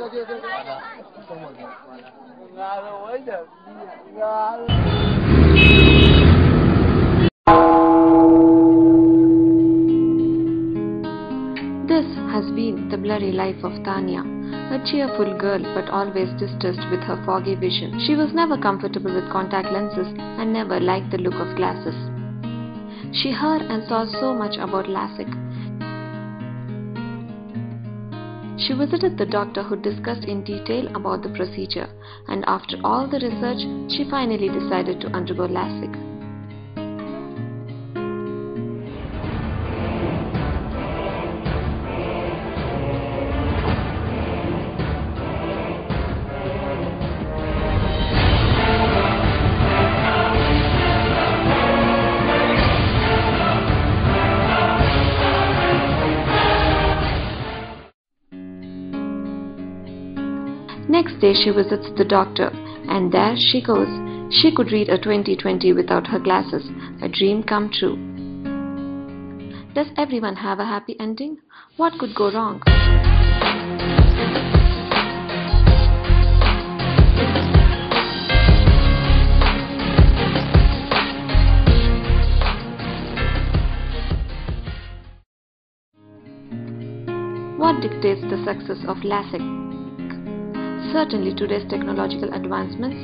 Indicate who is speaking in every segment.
Speaker 1: This has been the blurry life of Tanya, a cheerful girl but always distressed with her foggy vision. She was never comfortable with contact lenses and never liked the look of glasses. She heard and saw so much about LASIK. She visited the doctor who discussed in detail about the procedure, and after all the research, she finally decided to undergo LASIK. Next day she visits the doctor, and there she goes. She could read a 20/20 without her glasses, a dream come true. Does everyone have a happy ending? What could go wrong? What dictates the success of LASIK? Certainly today's technological advancements,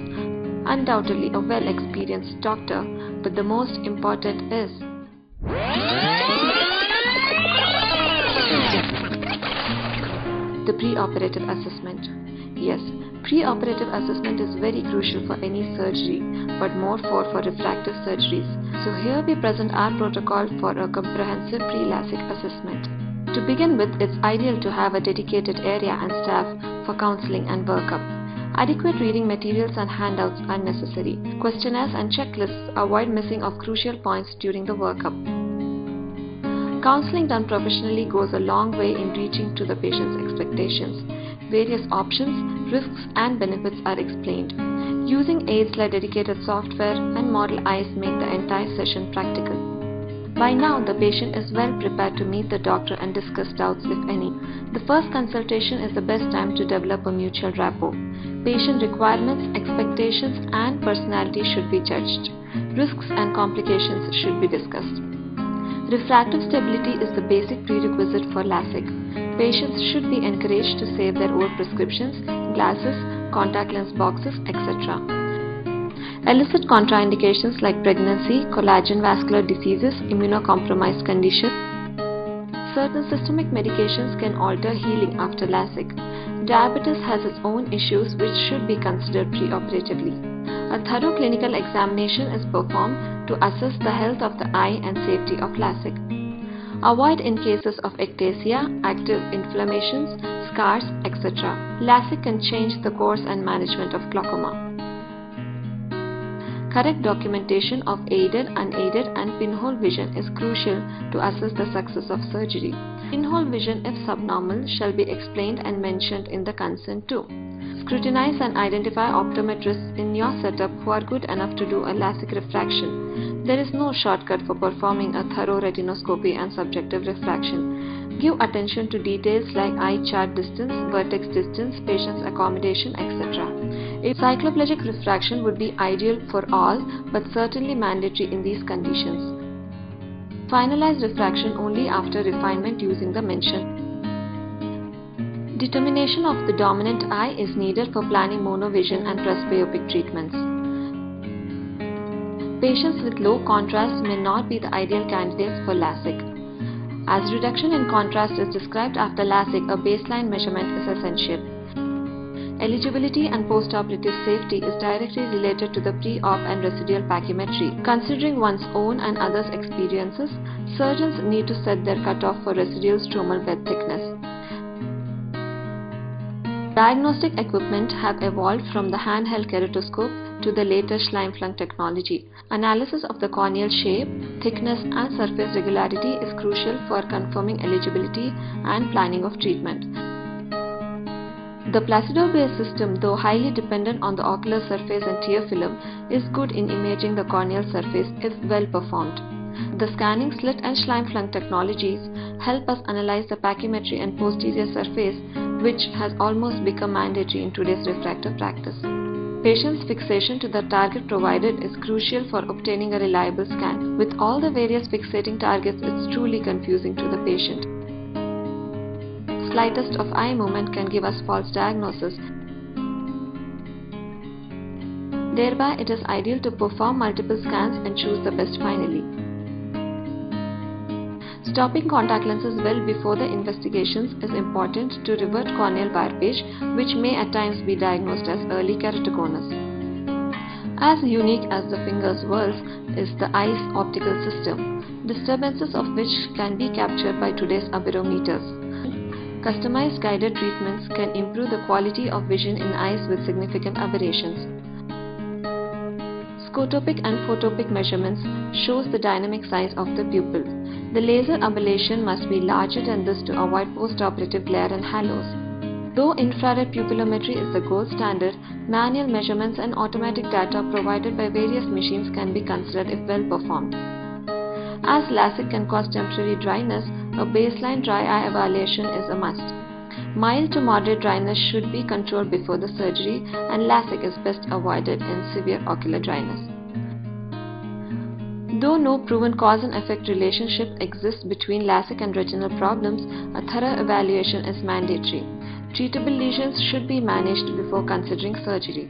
Speaker 1: undoubtedly a well-experienced doctor, but the most important is the pre-operative assessment. Yes, pre-operative assessment is very crucial for any surgery, but more for refractive surgeries. So here we present our protocol for a comprehensive pre-LASIK assessment. To begin with, it's ideal to have a dedicated area and staff for counseling and workup. Adequate reading materials and handouts are necessary. Questionnaires and checklists avoid missing of crucial points during the workup. Counseling done professionally goes a long way in reaching to the patient's expectations. Various options, risks and benefits are explained. Using aids like dedicated software and model eyes make the entire session practical. By now, the patient is well prepared to meet the doctor and discuss doubts if any. The first consultation is the best time to develop a mutual rapport. Patient requirements, expectations and personality should be judged. Risks and complications should be discussed. Refractive stability is the basic prerequisite for LASIK. Patients should be encouraged to save their old prescriptions, glasses, contact lens boxes, etc. Illicit contraindications like pregnancy, collagen vascular diseases, immunocompromised conditions. Certain systemic medications can alter healing after LASIK. Diabetes has its own issues which should be considered preoperatively. A thorough clinical examination is performed to assess the health of the eye and safety of LASIK. Avoid in cases of ectasia, active inflammations, scars, etc. LASIK can change the course and management of glaucoma. Correct documentation of aided, unaided and pinhole vision is crucial to assess the success of surgery. Pinhole vision, if subnormal, shall be explained and mentioned in the consent too. Scrutinize and identify optometrists in your setup who are good enough to do a LASIK refraction. There is no shortcut for performing a thorough retinoscopy and subjective refraction. Give attention to details like eye chart distance, vertex distance, patient's accommodation, etc. A cycloplegic refraction would be ideal for all, but certainly mandatory in these conditions. Finalize refraction only after refinement using the mentioned. Determination of the dominant eye is needed for planning monovision and presbyopic treatments. Patients with low contrast may not be the ideal candidates for LASIK. As reduction in contrast is described after LASIK, a baseline measurement is essential. Eligibility and postoperative safety is directly related to the pre-op and residual pachymetry. Considering one's own and others' experiences, surgeons need to set their cutoff for residual stromal bed thickness. Diagnostic equipment have evolved from the handheld keratoscope to the latest Schleimflug technology. Analysis of the corneal shape, thickness and surface regularity is crucial for confirming eligibility and planning of treatment. The Placido-based system, though highly dependent on the ocular surface and tear film, is good in imaging the corneal surface if well performed. The scanning slit and Schleimflug technologies help us analyze the pachymetry and posterior surface which has almost become mandatory in today's refractive practice. Patient's fixation to the target provided is crucial for obtaining a reliable scan. With all the various fixating targets, it's truly confusing to the patient. Slightest of eye movement can give us false diagnosis. Thereby, it is ideal to perform multiple scans and choose the best finally. Stopping contact lenses well before the investigations is important to revert corneal warpage, which may at times be diagnosed as early keratoconus. As unique as the finger's whirls is the eye's optical system, disturbances of which can be captured by today's aberrometers. Customized guided treatments can improve the quality of vision in eyes with significant aberrations. Scotopic and photopic measurements shows the dynamic size of the pupil. The laser ablation must be larger than this to avoid post-operative glare and halos. Though infrared pupillometry is the gold standard, manual measurements and automatic data provided by various machines can be considered if well performed. As LASIK can cause temporary dryness, a baseline dry eye evaluation is a must. Mild to moderate dryness should be controlled before the surgery, and LASIK is best avoided in severe ocular dryness. Though no proven cause and effect relationship exists between LASIK and retinal problems, a thorough evaluation is mandatory. Treatable lesions should be managed before considering surgery.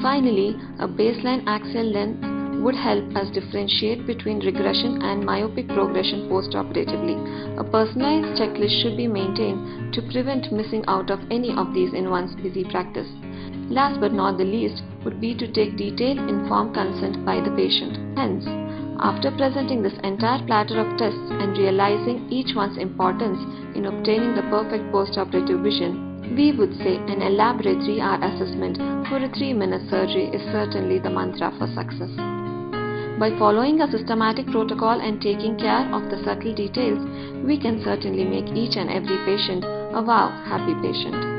Speaker 1: Finally, a baseline axial length would help us differentiate between regression and myopic progression post-operatively. A personalized checklist should be maintained to prevent missing out of any of these in one's busy practice. Last but not the least would be to take detailed, informed consent by the patient. Hence, after presenting this entire platter of tests and realizing each one's importance in obtaining the perfect post-operative vision, we would say an elaborate 3-hour assessment for a 3-minute surgery is certainly the mantra for success. By following a systematic protocol and taking care of the subtle details, we can certainly make each and every patient a wow happy patient.